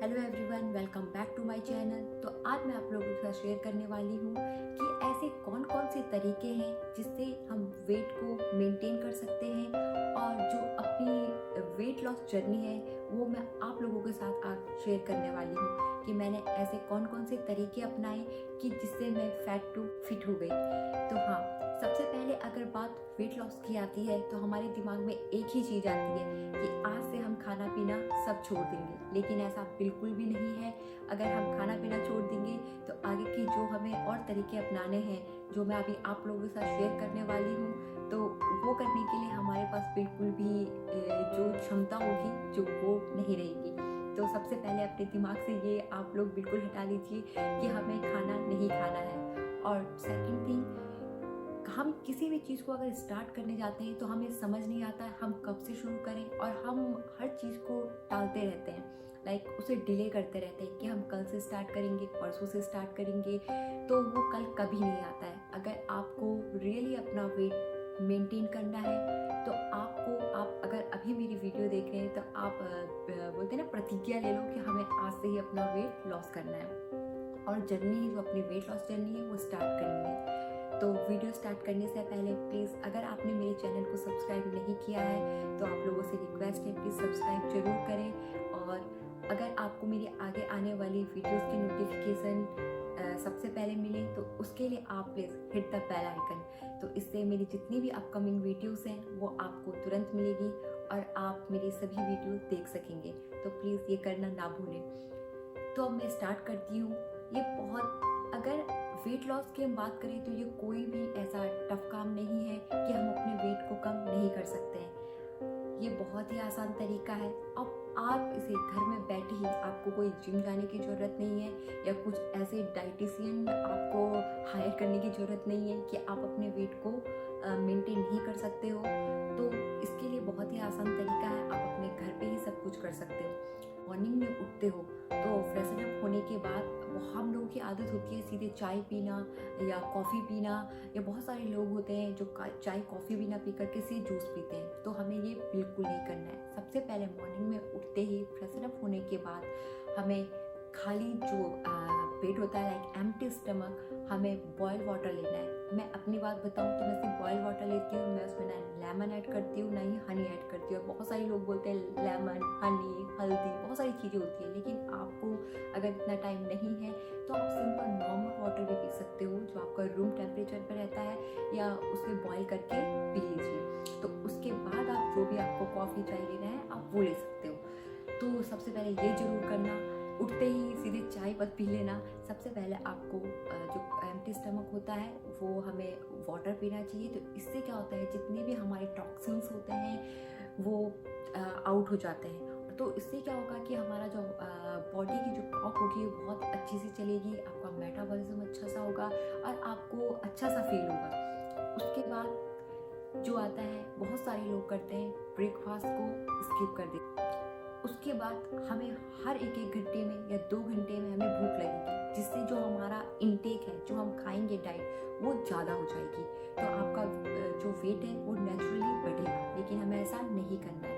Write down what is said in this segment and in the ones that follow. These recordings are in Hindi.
Hello everyone, welcome back to my channel. तो आज मैं आप लोगों के साथ शेयर करने वाली हूँ कि ऐसे कौन कौन से तरीके हैं जिससे हम वेट को मेंटेन कर सकते हैं और जो अपनी वेट लॉस जर्नी है वो मैं आप लोगों के साथ आज शेयर करने वाली हूँ कि मैंने ऐसे कौन कौन से तरीके अपनाए कि जिससे मैं फैट टू फिट हो गई। तो हाँ, सबसे पहले अगर बात वेट लॉस की आती है तो हमारे दिमाग में एक ही चीज़ आती है कि आज से हम खाना पीना सब छोड़ देंगे, लेकिन ऐसा बिल्कुल भी नहीं है। अगर हम खाना पीना छोड़ देंगे तो आगे की जो हमें और तरीके अपनाने हैं, जो मैं अभी आप लोगों के साथ शेयर करने वाली हूँ, तो वो करने के लिए हमारे पास बिल्कुल भी जो क्षमता होगी जो वो नहीं रहेगी। तो सबसे पहले अपने दिमाग से ये आप लोग बिल्कुल हटा लीजिए कि हमें खाना नहीं खाना है। और सेकंड थिंग, हम किसी भी चीज़ को अगर स्टार्ट करने जाते हैं तो हमें समझ नहीं आता है हम कब से शुरू करें, और हम हर चीज़ को टालते रहते हैं, उसे डिले करते रहते हैं कि हम कल से स्टार्ट करेंगे, परसों से स्टार्ट करेंगे, तो वो कल कभी नहीं आता है। अगर आपको रियली अपना वेट मेंटेन करना है तो आप अगर अभी मेरी वीडियो देख रहे हैं तो आप बोलते हैं ना, प्रतिज्ञा ले लो कि हमें आज से ही अपना वेट लॉस करना है और जर्नी जो अपनी वेट लॉस जर्नी है वो स्टार्ट करनी है। तो वीडियो स्टार्ट करने से पहले प्लीज़, अगर आपने मेरे चैनल को सब्सक्राइब नहीं किया है तो आप लोगों से रिक्वेस्ट है प्लीज़ सब्सक्राइब जरूर करें। और अगर आपको मेरी आगे आने वाली वीडियोस की नोटिफिकेशन सबसे पहले मिले तो उसके लिए आप please hit the bell icon. तो इससे मेरी जितनी भी अपकमिंग वीडियोस हैं वो आपको तुरंत मिलेगी और आप मेरी सभी वीडियो देख सकेंगे। तो प्लीज़ ये करना ना भूलें। तो अब मैं स्टार्ट करती हूँ। ये बहुत, अगर वेट लॉस की हम बात करें तो ये कोई भी ऐसा टफ काम नहीं है कि हम अपने वेट को कम नहीं कर सकते हैं। ये बहुत ही आसान तरीका है। अब आप इसे घर में बैठे ही, आपको कोई जिम जाने की ज़रूरत नहीं है या कुछ ऐसे डाइटिशियन आपको हायर करने की ज़रूरत नहीं है कि आप अपने वेट को मेंटेन नहीं कर सकते हो। तो इसके लिए बहुत ही आसान तरीका है, आप अपने घर पे ही सब कुछ कर सकते हो। मॉर्निंग में उठते हो तो फ्रेशन अप होने के बाद हम लोगों की आदत होती है सीधे चाय पीना या कॉफ़ी पीना, या बहुत सारे लोग होते हैं जो चाय कॉफ़ी भी ना पी करके सीधे जूस पीते हैं। तो हमें ये बिल्कुल नहीं करना है। सबसे पहले मॉर्निंग में उठते ही फ्रेशन अप होने के बाद हमें खाली जो पेट होता है, एम्प्टी स्टमक, हमें बॉयल वाटर लेना है। मैं अपनी बात बताऊं तो मैं सिर्फ बॉयल वाटर लेती हूँ। मैं उसमें ना लेमन ऐड करती हूँ ना ही हनी ऐड करती हूँ। बहुत सारे लोग बोलते हैं लेमन, हनी, हल्दी, बहुत सारी चीज़ें होती है, लेकिन आपको अगर इतना टाइम नहीं है तो आप सिंपल नॉर्मल वाटर भी पी सकते हो जो आपका रूम टेम्परेचर पर रहता है, या उसे बॉयल करके पी लीजिए। तो उसके बाद आप जो भी आपको कॉफ़ी चाय लेना है आप वो ले सकते हो। तो सबसे पहले ये जरूर करना, उठते ही सीधे चाय मत पी लेना। सबसे पहले आपको जो एम्प्टी स्टमक होता है वो हमें वाटर पीना चाहिए। तो इससे क्या होता है, जितने भी हमारे टॉक्सिन्स होते हैं वो आउट हो जाते हैं। तो इससे क्या होगा कि हमारा जो बॉडी की जो क्लॉक होगी वो बहुत अच्छी से चलेगी, आपका मेटाबॉलिज्म अच्छा सा होगा और आपको अच्छा सा फील होगा। उसके बाद जो आता है, बहुत सारे लोग करते हैं ब्रेकफास्ट को स्किप कर देते। उसके बाद हमें हर एक घंटे में या 2 घंटे में हमें भूख लगेगी, जिससे जो हमारा इनटेक है, जो हम खाएंगे डाइट, वो ज़्यादा हो जाएगी। तो आपका जो वेट है वो नेचुरली बढ़ेगा, लेकिन हमें ऐसा नहीं करना है।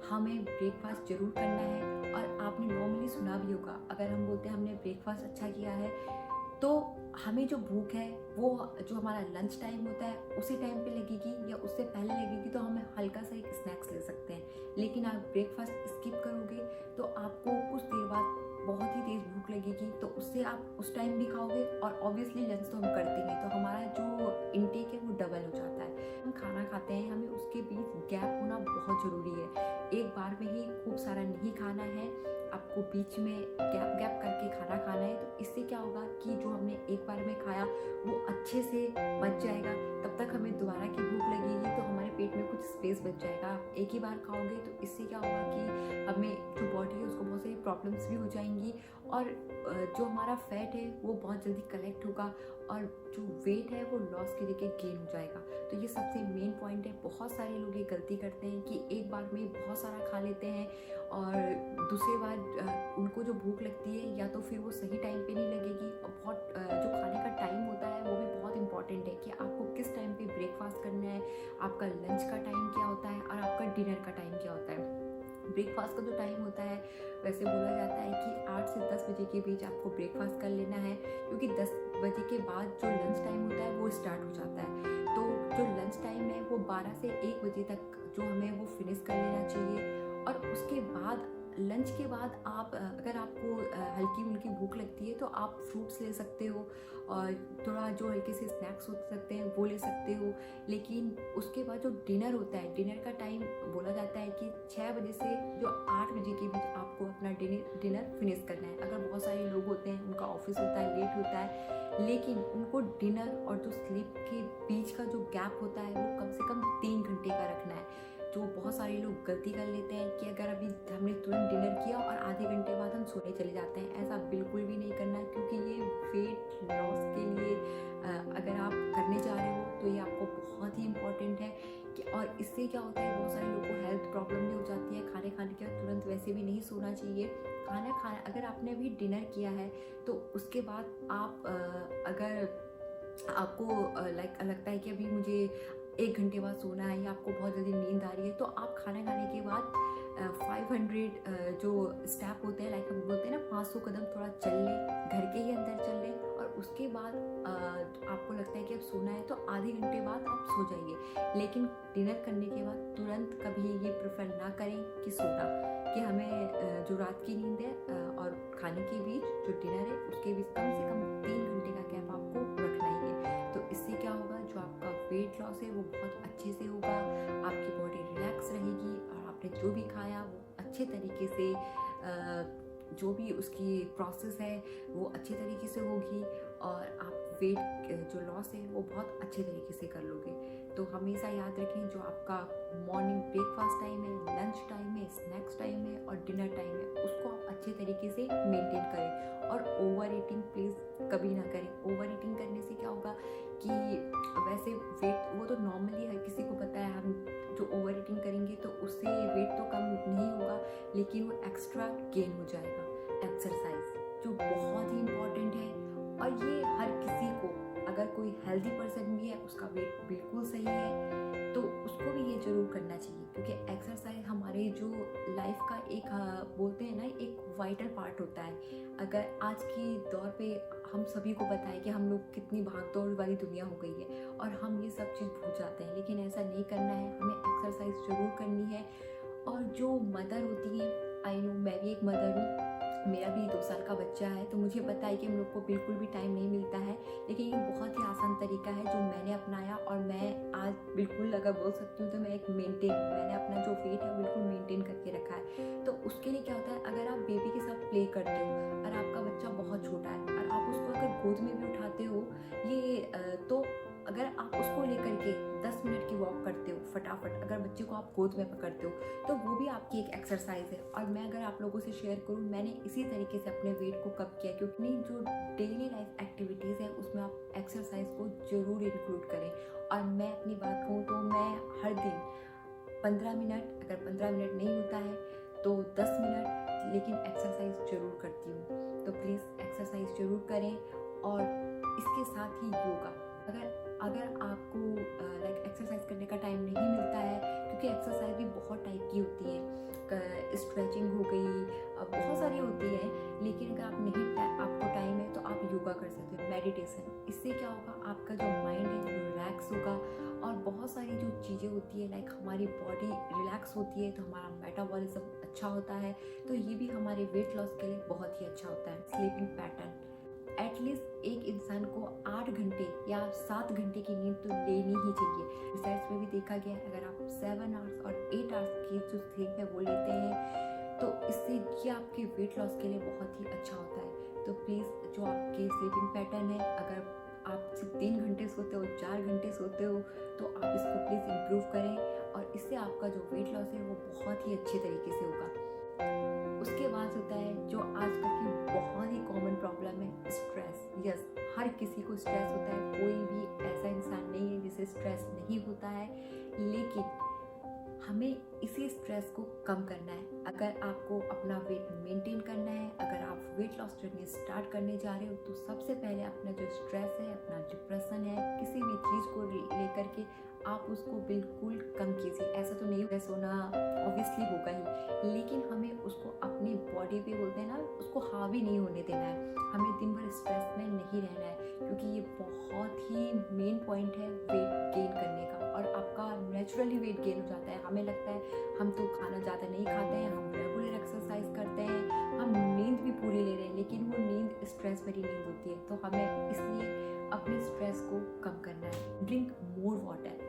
हमें ब्रेकफास्ट जरूर करना है। और आपने नॉर्मली सुना भी होगा, अगर हम बोलते हैं हमने ब्रेकफास्ट अच्छा किया है तो हमें जो भूख है वो जो हमारा लंच टाइम होता है उसी टाइम पे लगेगी या उससे पहले लगेगी, तो हमें हल्का सा एक स्नैक्स ले सकते हैं। लेकिन आप ब्रेकफास्ट स्किप करोगे तो आपको कुछ देर बाद बहुत ही तेज़ भूख लगेगी, तो उससे आप उस टाइम भी खाओगे और ऑब्वियसली लंच तो हम करते हैं, तो हमारा जो इनटेक है वो डबल हो जाता है। हम खाना खाते हैं, हमें उसके बीच गैप होना बहुत ज़रूरी है। एक बार में ही खूब सारा नहीं खाना है, आपको बीच में गैप गैप करके खाना खाना है। तो इससे क्या होगा कि जो हमने एक बार में खाया वो अच्छे से बच जाएगा, तब तक हमें दोबारा की भूख लगेगी तो हमारे पेट में कुछ स्पेस बच जाएगा। आप एक ही बार खाओगे तो इससे क्या होगा कि हमें जो बॉडी है उसको बहुत सारी प्रॉब्लम्स भी हो जाएंगी, और जो हमारा फैट है वो बहुत जल्दी कलेक्ट होगा और जो वेट है वो लॉस की जगह गेन हो जाएगा। तो ये सबसे मेन पॉइंट है। बहुत सारे लोग ये गलती करते हैं कि एक बार में बहुत सारा खा लेते हैं और दूसरी बार उनको जो भूख लगती है या तो फिर वो सही टाइम पे नहीं लगेगी। और बहुत जो खाने का टाइम होता है वो भी बहुत इंपॉर्टेंट है कि आपको किस टाइम पे ब्रेकफास्ट करना है, आपका लंच का टाइम क्या होता है और आपका डिनर का टाइम क्या होता है। ब्रेकफास्ट का जो टाइम होता है, वैसे बोला जाता है कि 8 से 10 बजे के बीच आपको ब्रेकफास्ट कर लेना है, क्योंकि 10 बजे के बाद जो लंच टाइम होता है वो स्टार्ट हो जाता है। तो जो लंच टाइम है वो 12 से 1 बजे तक जो हमें वो फिनिश कर लेना चाहिए। और उसके बाद लंच के बाद आप अगर आपको हल्की फुल्की भूख लगती है तो आप फ्रूट्स ले सकते हो, और थोड़ा जो हल्के से स्नैक्स हो सकते हैं वो ले सकते हो। लेकिन उसके बाद जो डिनर होता है, डिनर का टाइम बोला जाता है कि 6 बजे से जो 8 बजे के बीच आपको अपना डिनर फिनिश करना है। अगर बहुत सारे लोग होते हैं, उनका ऑफिस होता है, लेट होता है, लेकिन उनको डिनर और जो स्लीप के बीच का जो गैप होता है वो कम से कम 3 घंटे का रखना है। जो बहुत सारे लोग गलती कर लेते हैं कि अगर अभी हमने तुरंत डिनर किया और आधे घंटे बाद हम सोने चले जाते हैं। ऐसा बिल्कुल भी नहीं करना, क्योंकि ये वेट लॉस के लिए अगर आप करने जा रहे हो तो ये आपको बहुत ही इम्पॉर्टेंट है कि, और इससे क्या होता है, बहुत सारे लोगों को हेल्थ प्रॉब्लम भी हो जाती है। खाने खाने के बाद तुरंत वैसे भी नहीं सोना चाहिए। खाना अगर आपने अभी डिनर किया है तो उसके बाद आप अगर आपको लगता है कि अभी मुझे 1 घंटे बाद सोना है या आपको बहुत जल्दी नींद आ रही है, तो आप खाना खाने के बाद 500 जो स्टेप होते हैं, हम बोलते हैं ना 500 कदम थोड़ा चल लें, घर के ही अंदर चल लें। और उसके बाद आपको लगता है कि अब सोना है तो आधे घंटे बाद आप सो जाइए। लेकिन डिनर करने के बाद तुरंत कभी ये प्रेफर ना करें कि सोना, कि हमें जो रात की नींद है और खाने के बीच जो डिनर है उसके बीच कम से कम 3 घंटे का गैप आपको रखना ही है। तो इससे क्या होगा, जो आपका वेट लॉस है वो बहुत अच्छे से होगा, आपकी बॉडी रिलैक्स रहेगी, और आपने जो भी खाया वो अच्छे तरीके से जो भी उसकी प्रोसेस है वो अच्छे तरीके से होगी, और आप वेट जो लॉस है वो बहुत अच्छे तरीके से कर लोगे। तो हमेशा याद रखें, जो आपका मॉर्निंग ब्रेकफास्ट टाइम है, लंच टाइम है, स्नैक्स टाइम है और डिनर टाइम है, उसको आप अच्छे तरीके से मेंटेन करें। और ओवर ईटिंग प्लीज़ कभी ना करें। ओवर ईटिंग करने से क्या होगा कि वैसे वेट वो तो नॉर्मली हर किसी को पता है, हम जो ओवर ईटिंग करेंगे तो उससे वेट तो कम नहीं होगा, लेकिन वो एक्स्ट्रा गेन हो जाएगा। एक्सरसाइज जो बहुत ही इम्पॉर्टेंट है, और ये हर किसी को, अगर कोई हेल्दी पर्सन भी है, उसका वेट बिल्कुल सही है, तो उसको भी ये जरूर करना चाहिए, क्योंकि एक्सरसाइज हमारे जो लाइफ का एक बोलते हैं ना, एक वाइटल पार्ट होता है। अगर आज की दौर पे हम सभी को पता है कि हम लोग कितनी भागदौड़ वाली दुनिया हो गई है, और हम ये सब चीज़ भूल जाते हैं, लेकिन ऐसा नहीं करना है, हमें एक्सरसाइज जरूर करनी है। और जो मदर होती हैं, आई नो मैं भी एक मदर हूँ, मेरा भी 2 साल का बच्चा है, तो मुझे पता है कि हम लोग को बिल्कुल भी टाइम नहीं मिलता है, लेकिन ये बहुत ही आसान तरीका है जो मैंने अपनाया, और मैं आज बिल्कुल अगर बोल सकती हूँ तो मैंने अपना जो वेट है बिल्कुल मेंटेन करके रखा है। तो उसके लिए क्या होता है, अगर आप बेबी के साथ प्ले करते हो और आपका बच्चा बहुत छोटा है और आप उसको अगर गोद में भी उठाते हो, तो अगर आप उसको लेकर के 10 मिनट की वॉक करते हो फटाफट, अगर बच्चे को आप गोद में पकड़ते हो, तो वो भी आपकी एक एक्सरसाइज है। और मैं अगर आप लोगों से शेयर करूँ, मैंने इसी तरीके से अपने वेट को कम किया, क्योंकि जो डेली लाइफ एक्टिविटीज़ है उसमें आप एक्सरसाइज को ज़रूर इंक्लूड करें। और मैं अपनी बात कहूँ तो मैं हर दिन 15 मिनट, अगर 15 मिनट नहीं होता है तो 10 मिनट, लेकिन एक्सरसाइज ज़रूर करती हूँ। तो प्लीज़ एक्सरसाइज ज़रूर करें, और इसके साथ ही योगा। अगर आपको एक्सरसाइज करने का टाइम नहीं मिलता है, क्योंकि एक्सरसाइज भी बहुत टाइप की होती है, स्ट्रेचिंग हो गई, बहुत सारी होती है, लेकिन अगर आपको टाइम है तो आप योगा कर सकते हो, मेडिटेशन। इससे क्या होगा, आपका जो माइंड है वो रिलैक्स होगा, और बहुत सारी जो चीज़ें होती है, हमारी बॉडी रिलैक्स होती है तो हमारा मेटाबॉलिज्म अच्छा होता है, तो ये भी हमारे वेट लॉस के लिए बहुत ही अच्छा होता है। स्लीपिंग पैटर्न, एटलीस्ट एक इंसान को 8 घंटे या 7 घंटे की नींद तो लेनी ही चाहिए। रिसर्च में भी देखा गया है, अगर आप 7 आवर्स और 8 आवर्स की जो स्लीप है वो लेते हैं, तो इससे ये आपके वेट लॉस के लिए बहुत ही अच्छा होता है। तो प्लीज़ जो आपके स्लीपिंग पैटर्न है, अगर आप सिर्फ 3 घंटे सोते हो, 4 घंटे सोते हो, तो आप इसको प्लीज़ इम्प्रूव करें, और इससे आपका जो वेट लॉस है वो बहुत ही अच्छे तरीके से होगा। उसके बाद होता है जो आजकल की बहुत ही कॉमन प्रॉब्लम है, स्ट्रेस। यस, हर किसी को स्ट्रेस होता है, कोई भी ऐसा इंसान नहीं है जिसे स्ट्रेस नहीं होता है, लेकिन हमें इसी स्ट्रेस को कम करना है। अगर आपको अपना वेट मेंटेन करना है, अगर आप वेट लॉस जर्नी स्टार्ट करने जा रहे हो तो सबसे पहले अपना जो स्ट्रेस है, अपना डिप्रेशन है, किसी भी चीज़ को लेकर के आप उसको बिल्कुल कम कीजिए। ऐसा तो नहीं स्ट्रेस होना ऑब्वियसली होगा ही, लेकिन हमें उसको अपनी बॉडी पे बोलते हैं ना, उसको हावी नहीं होने देना है। हमें दिन भर स्ट्रेस में नहीं रहना है, क्योंकि ये बहुत ही मेन पॉइंट है वेट गेन करने का। और आपका नेचुरली वेट गेन हो जाता है। हमें लगता है हम तो खाना ज़्यादा नहीं खाते हैं, हम रेगुलर एक्सरसाइज करते हैं, हम नींद भी पूरी ले रहे हैं, लेकिन वो नींद स्ट्रेस भरी नींद होती है। तो हमें इसलिए अपने स्ट्रेस को कम करना है। Drink more water.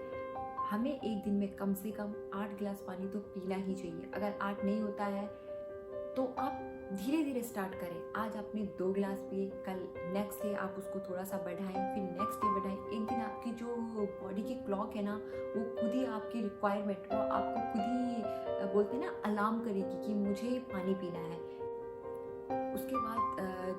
हमें एक दिन में कम से कम 8 गिलास पानी तो पीना ही चाहिए। अगर 8 नहीं होता है तो आप धीरे धीरे स्टार्ट करें। आज आपने 2 गिलास पिए, कल नेक्स्ट डे आप उसको थोड़ा सा बढ़ाएं, फिर नेक्स्ट डे बढ़ाएं। एक दिन आपकी जो बॉडी की क्लॉक है ना, वो खुद ही आपकी रिक्वायरमेंट, वो आपको खुद ही बोलते हैं ना, अलार्म करेगी कि मुझे पानी पीना है। उसके बाद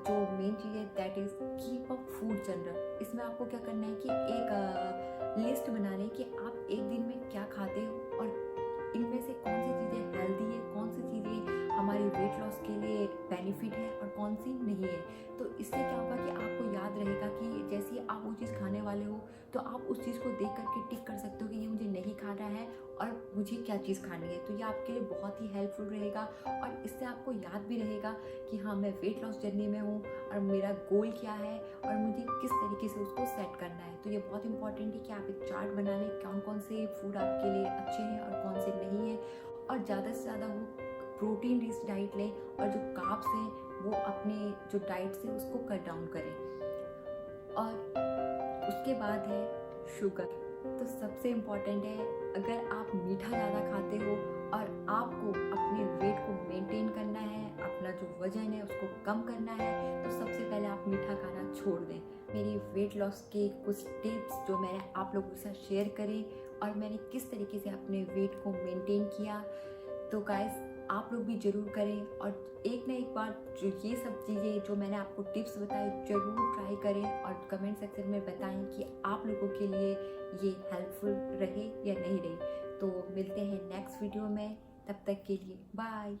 जो मेन चीज़ है that is keep a food general. इसमें आपको क्या करना है कि एक लिस्ट बनानी है कि आप एक दिन में क्या खाते हो और इनमें से कौन सी चीज़ें हेल्दी है, कौन सी चीज़ें हमारी वेट लॉस के लिए बेनिफिट है और कौन सी नहीं है। तो इससे क्या होगा कि आपको याद रहेगा कि जैसे आप वो चीज़ खाने वाले हो तो आप उस चीज़ को देख करके टिक कर सकते हो कि ये मुझे नहीं खाना है और मुझे क्या चीज़ खानी है। तो ये आपके लिए बहुत ही हेल्पफुल रहेगा और इससे आपको याद भी रहेगा कि हाँ, मैं वेट लॉस जर्नी में हूँ और मेरा गोल क्या है और मुझे किस तरीके से उसको सेट करना है। तो ये बहुत इंपॉर्टेंट है कि आप एक चार्ट बना लें कौन कौन से फूड आपके लिए अच्छे हैं और कौन से नहीं है, और ज़्यादा से ज़्यादा वो प्रोटीन रिच डाइट लें और जो कार्ब्स हैं वो अपने जो डाइट से उसको कट डाउन करें। और उसके बाद है शुगर। तो सबसे इम्पॉर्टेंट है, अगर आप मीठा ज़्यादा खाते हो और आपको अपने वेट को मेंटेन करना है, अपना जो वजन है उसको कम करना है, तो सबसे पहले आप मीठा खाना छोड़ दें। मेरी वेट लॉस के कुछ टिप्स जो मैंने आप लोगों के साथ शेयर करें और मैंने किस तरीके से अपने वेट को मेंटेन किया, तो गाइस आप लोग भी ज़रूर करें और एक ना एक बार जो ये सब चीज़ें जो मैंने आपको टिप्स बताए ज़रूर ट्राई करें और कमेंट सेक्शन में बताएं कि आप लोगों के लिए ये हेल्पफुल रहे या नहीं रहे। तो मिलते हैं नेक्स्ट वीडियो में, तब तक के लिए बाय।